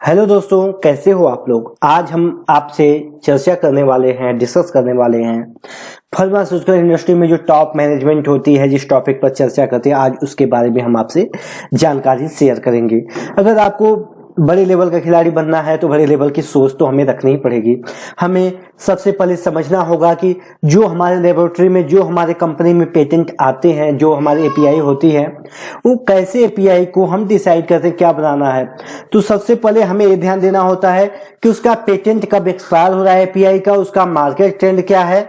Hello दोस्तों, कैसे हो आप लोग। आज हम आपसे चर्चा करने वाले हैं, डिस्कस करने वाले हैं फार्मास्यूटिकल इंडस्ट्री में जो टॉप मैनेजमेंट होती है, जिस टॉपिक पर चर्चा करते हैं आज उसके बारे में हम आपसे जानकारी शेयर करेंगे। अगर आपको बड़े लेवल का खिलाड़ी बनना है तो बड़े लेवल की सोच तो हमें रखनी ही पड़ेगी। हमें सबसे पहले समझना होगा कि जो हमारे लेबोरेटरी में, जो हमारे कंपनी में पेटेंट आते हैं, जो हमारे एपीआई होती है, वो कैसे एपीआई को हम डिसाइड करते हैं क्या बनाना है। तो सबसे पहले हमें ये ध्यान देना होता है कि उसका पेटेंट कब एक्सपायर हो रहा है एपीआई का, उसका मार्केट ट्रेंड क्या है,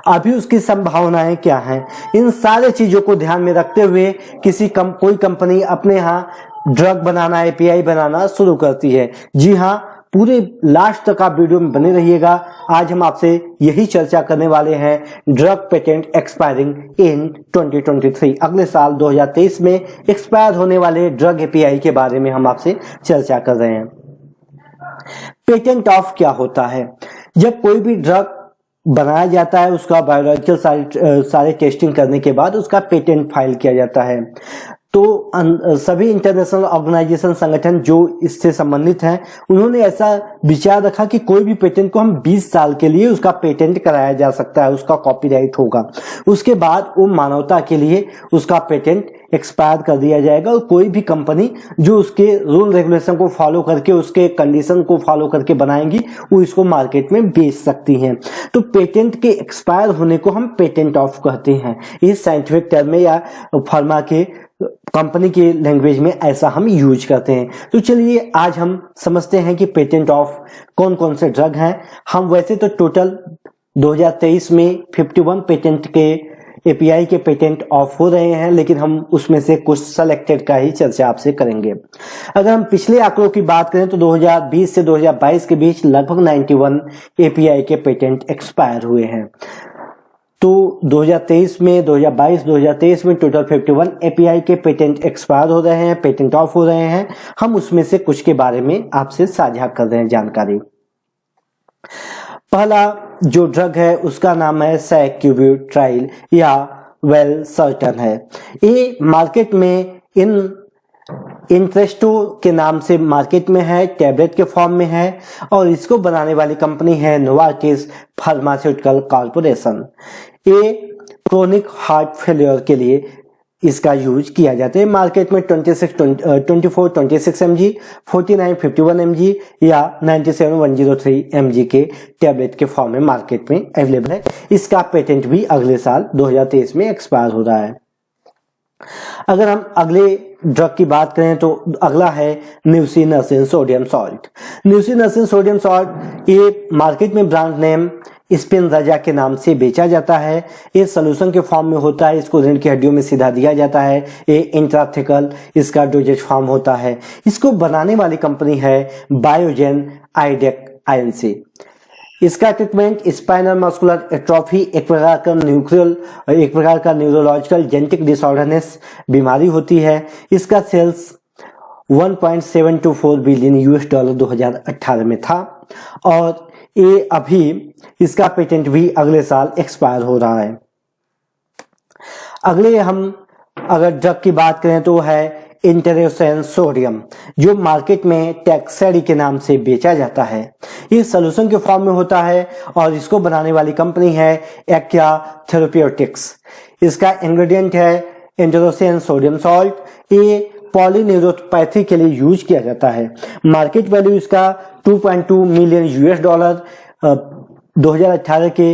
अभी उसकी संभावनाएं क्या हैं। इन सारे चीजों को ध्यान में रखते हुए कोई कंपनी अपने यहाँ ड्रग बनाना, एपीआई बनाना शुरू करती है। जी हाँ, पूरे लास्ट तक आप वीडियो में बने रहिएगा। आज हम आपसे यही चर्चा करने वाले हैं ड्रग पेटेंट एक्सपायरिंग इन 2023, अगले साल 2023 में एक्सपायर होने वाले ड्रग एपीआई के बारे में हम आपसे चर्चा कर रहे हैं। पेटेंट ऑफ क्या होता है? जब कोई भी ड्रग बनाया जाता है, उसका बायोलॉजिकल सारे टेस्टिंग करने के बाद उसका पेटेंट फाइल किया जाता है। तो सभी इंटरनेशनल ऑर्गेनाइजेशन, संगठन जो इससे संबंधित हैं, उन्होंने ऐसा विचार रखा कि कोई भी पेटेंट को हम 20 साल के लिए उसका पेटेंट कराया जा सकता है, उसका कॉपीराइट होगा। उसके बाद वो मानवता के लिए उसका पेटेंट एक्सपायर कर दिया जाएगा और कोई भी कंपनी जो उसके रूल रेगुलेशन को फॉलो करके, उसके कंडीशन को फॉलो करके बनाएंगी, वो इसको मार्केट में बेच सकती हैं। तो पेटेंट के एक्सपायर होने को हम पेटेंट ऑफ कहते हैं। इस साइंटिफिक टर्म में या फार्मा के कंपनी के लैंग्वेज में ऐसा हम यूज करते हैं। तो चलिए आज हम समझते हैं कि पेटेंट ऑफ कौन कौन से ड्रग हैं। हम वैसे तो टोटल 2023 में 51 पेटेंट के एपीआई के पेटेंट ऑफ हो रहे हैं, लेकिन हम उसमें से कुछ सेलेक्टेड का ही चर्चा आपसे करेंगे। अगर हम पिछले आंकड़ों की बात करें तो 2020 से 2022 के बीच लगभग 91 एपीआई के पेटेंट एक्सपायर हुए हैं। तो 2023 में 2023 में टोटल 51 एपीआई के पेटेंट एक्सपायर हो रहे हैं, पेटेंट ऑफ हो रहे हैं। हम उसमें से कुछ के बारे में आपसे साझा कर रहे हैं जानकारी। पहला जो ड्रग है उसका नाम है सैक्यूब्यूटाइल या वेलसर्टन है। ये मार्केट में इंट्रेस्टो के नाम से मार्केट में है, टैबलेट के फॉर्म में है और इसको बनाने वाली कंपनी है नोवार्टिस फार्मास्यूटिकल कॉर्पोरेशन। ये क्रोनिक हार्ट फेलियर के लिए इसका यूज किया जाता है। मार्केट में 24 26 mg, 49 51 mg या 97 103 mg के टैबलेट के फॉर्म में मार्केट में अवेलेबल है। इसका पेटेंट भी अगले साल 2023 में एक्सपायर हो रहा है। अगर हम अगले ड्रग की बात करें तो अगला है न्यूसिनसिन सोडियम सॉल्ट। न्यूसिनसिन सोडियम सॉल्ट ये मार्केट में ब्रांड नेम स्पिनराजा के नाम से बेचा जाता है। ये सोल्यूशन के फॉर्म में होता है, इसको रीढ़ की हड्डियों में सीधा दिया जाता है। ये इंट्राथेकल इसका डोजेज फॉर्म होता है। इसको बनाने वाली कंपनी है बायोजेन आइडेक आईएनसी। इसका ट्रीटमेंट स्पाइनल मस्कुलर एट्रोफी, एक प्रकार का न्यूरोलॉजिकल जेनेटिक डिसऑर्डरनेस बीमारी होती है। इसका सेल्स 1.724 बिलियन $US 2018 में था और ये अभी इसका पेटेंट भी अगले साल एक्सपायर हो रहा है। अगले हम अगर ड्रग की बात करें तो है इंटेरोसेन सोडियम, जो मार्केट में टैक्सेडी के नाम से बेचा जाता है। ये सोल्यूशन के फॉर्म में होता है और इसको बनाने वाली कंपनी है एक्या थेरेप्यूटिक्स। इसका इंग्रेडिएंट है इंटेरोसेन सोडियम सॉल्ट। ये पॉलीन्यूरोपैथी के लिए यूज किया जाता है। मार्केट वैल्यू इसका 2.2 मिलियन $, 2018 के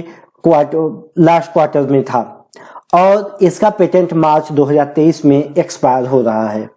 लास्ट क्वार्टर में था और इसका पेटेंट मार्च 2023 में एक्सपायर हो रहा है।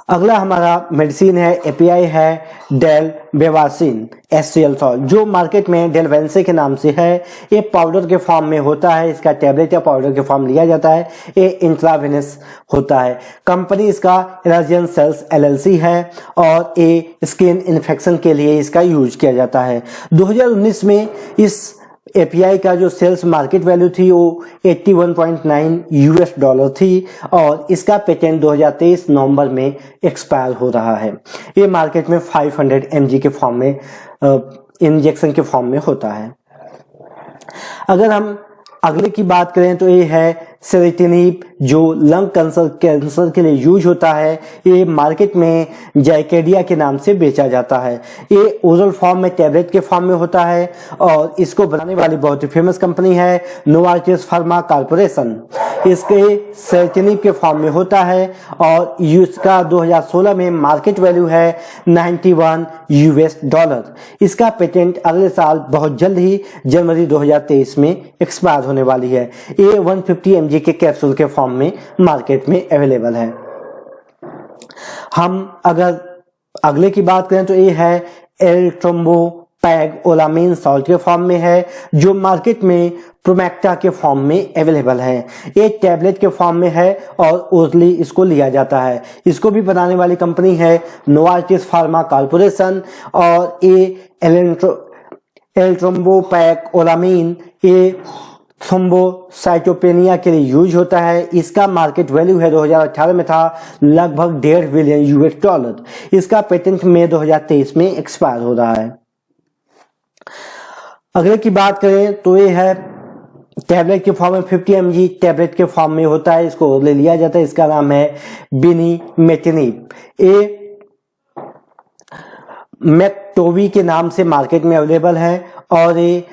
अगला हमारा मेडिसिन है, एपीआई है डेलवेंसिन HCl सॉल्ट, जो मार्केट में डेलवेंसे के नाम से है। ये पाउडर के फॉर्म में होता है, इसका टैबलेट या पाउडर के फॉर्म लिया जाता है। ये इंट्रावेनस होता है। कंपनी इसका एलर्जियन सेल्स LLC है और ये स्किन इन्फेक्शन के लिए इसका यूज किया जाता है। 2019 में इस एपीआई का जो सेल्स मार्केट वैल्यू थी वो 81.9 $US थी और इसका पेटेंट 2023 नवंबर में एक्सपायर हो रहा है। ये मार्केट में 500 mg के फॉर्म में, इंजेक्शन के फॉर्म में होता है। अगर हम अगले की बात करें तो ये है सेरेटिनिब जो लंग कैंसर के लिए यूज होता है, ये मार्केट में जैकेडिया के नाम से बेचा जाता है। ये ओरल फॉर्म में, टैबलेट के फॉर्म में होता है और इसको बनाने वाली बहुत ही फेमस कंपनी है नोवार्टिस फार्मा कॉर्पोरेशन। इसके सैटिनिब के फॉर्म में होता है और इसका 2016 में मार्केट वैल्यू है $91। इसका पेटेंट अगले साल बहुत जल्द ही जनवरी 2023 में एक्सपायर होने वाली है। ये 150 mg के कैप्सूल के फॉर्म में मार्केट में अवेलेबल है। हम अगर अगले की बात करें तो ये है एल्ट्रोम्बोपैग ओलामीन सॉल्ट के फॉर्म में है, जो मार्केट में प्रोमेक्टा के फॉर्म में अवेलेबल है। ये टैबलेट के फॉर्म में है और ओरली इसको लिया जाता है। इसको भी बनाने वाली कंपनी है नोवार्टिस फार्मा कॉर्पोरेशन और ये एल्ट्रोम्बोपैग ओलामीन ये थ्रोम्बोसाइटोपेनिया के लिए यूज होता है। इसका मार्केट वैल्यू है 2018 में था लगभग $1.5 बिलियन। इसका पेटेंट मई 2023 में एक्सपायर हो रहा है। अगले की बात करें तो ये है टैबलेट के फॉर्म में 50 mg टैबलेट के फॉर्म में होता है, इसको ले लिया जाता है। इसका नाम है बिनिमेटिनिब। ये मैक्टोवी के नाम से मार्केट में अवेलेबल है और ये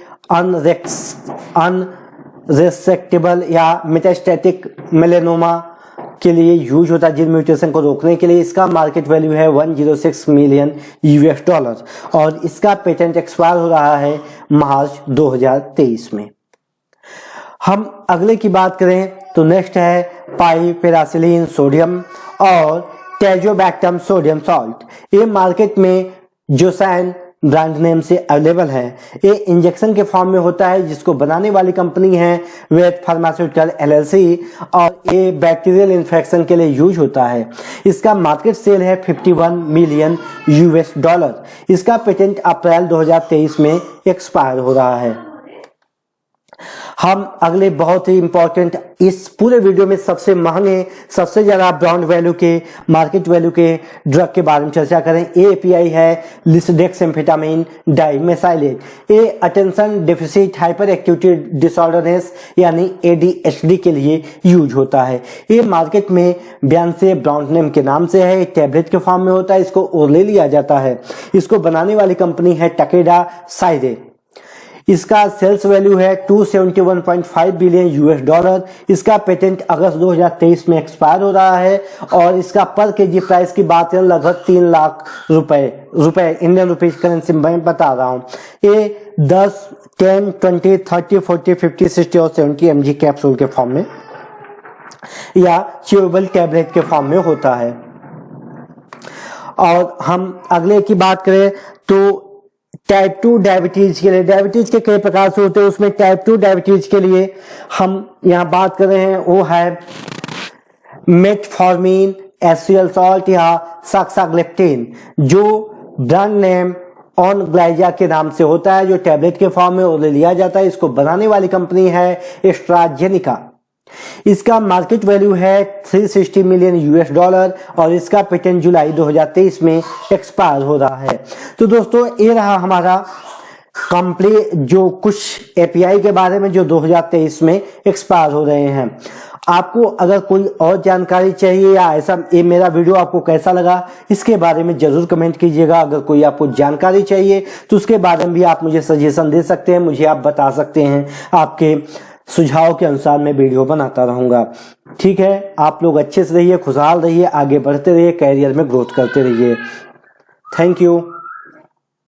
अनरेसेक्टेबल या मेटास्टैटिक मेलेनोमा के लिए यूज होता है, जिन म्यूटेशन को रोकने के लिए। इसका मार्केट वैल्यू है $106 मिलियन और इसका पेटेंट एक्सपायर हो रहा है मार्च 2023 में। हम अगले की बात करें तो नेक्स्ट है पाइपेरासिलिन सोडियम और टेजोबैक्टम सोडियम सॉल्ट। ये मार्केट में जोसैन ब्रांड नेम से अवेलेबल है। ये इंजेक्शन के फॉर्म में होता है, जिसको बनाने वाली कंपनी है वेट फार्मास्यूटिकल LLC और ये बैक्टीरियल इन्फेक्शन के लिए यूज होता है। इसका मार्केट सेल है $51 मिलियन। इसका पेटेंट अप्रैल 2023 में एक्सपायर हो रहा है। हम अगले बहुत ही इंपॉर्टेंट, इस पूरे वीडियो में सबसे महंगे, सबसे ज्यादा ब्रांड वैल्यू के, मार्केट वैल्यू के ड्रग के बारे में चर्चा करें। API है लिसडेक्सएम्फेटामिन डाइमेसाइलेट। ये attention deficit hyper activity disorderness यानी ADHD के लिए यूज होता है। ये मार्केट में 82 ब्रांड नेम के नाम से है। टैबलेट के फॉर्म में होता है, इसको ओरली लिया जाता है। इसको बनाने वाली कंपनी है टकेडा साइडे। इसका सेल्स वैल्यू है $271.5 बिलियन। इसका पेटेंट अगस्त 2023 में एक्सपायर हो रहा है और इसका पर केजी प्राइस की बात करें लगभग 3 लाख रुपए इंडियन रुपीज करेंसी में बता रहा हूँ। ये 10, 10, 20, 30, 40, 50, 60 और 70 mg कैप्सूल के फॉर्म में या च्यूएबल टैबलेट के फॉर्म में होता है। और हम अगले की बात करें तो टाइप 2 डायबिटीज के लिए, डायबिटीज के कई प्रकार से होते हैं, उसमें टाइप 2 डायबिटीज के लिए हम यहाँ बात कर रहे हैं वो है मेटफॉर्मिन एसियल सॉल्ट या साक्साग्लेप्टिन, जो ब्रांड नेम ऑन ग्लाइजा के नाम से होता है, जो टैबलेट के फॉर्म में उन्हें लिया जाता है। इसको बनाने वाली कंपनी है एस्ट्राजेनिका। इसका मार्केट वैल्यू है $360 मिलियन और इसका पेटेंट जुलाई 2023 में एक्सपायर हो रहा है। तो दोस्तों ये रहा हमारा कंप्लीट जो कुछ API के बारे में जो 2023 में एक्सपायर हो रहे हैं। आपको अगर कोई और जानकारी चाहिए या ऐसा, ये मेरा वीडियो आपको कैसा लगा इसके बारे में जरूर कमेंट कीजिएगा। अगर कोई आपको जानकारी चाहिए तो उसके बारे में भी आप मुझे सजेशन दे सकते हैं, मुझे आप बता सकते हैं। आपके सुझाव के अनुसार मैं वीडियो बनाता रहूंगा। ठीक है, आप लोग अच्छे से रहिए, खुशहाल रहिए, आगे बढ़ते रहिए, कैरियर में ग्रोथ करते रहिए। Thank you.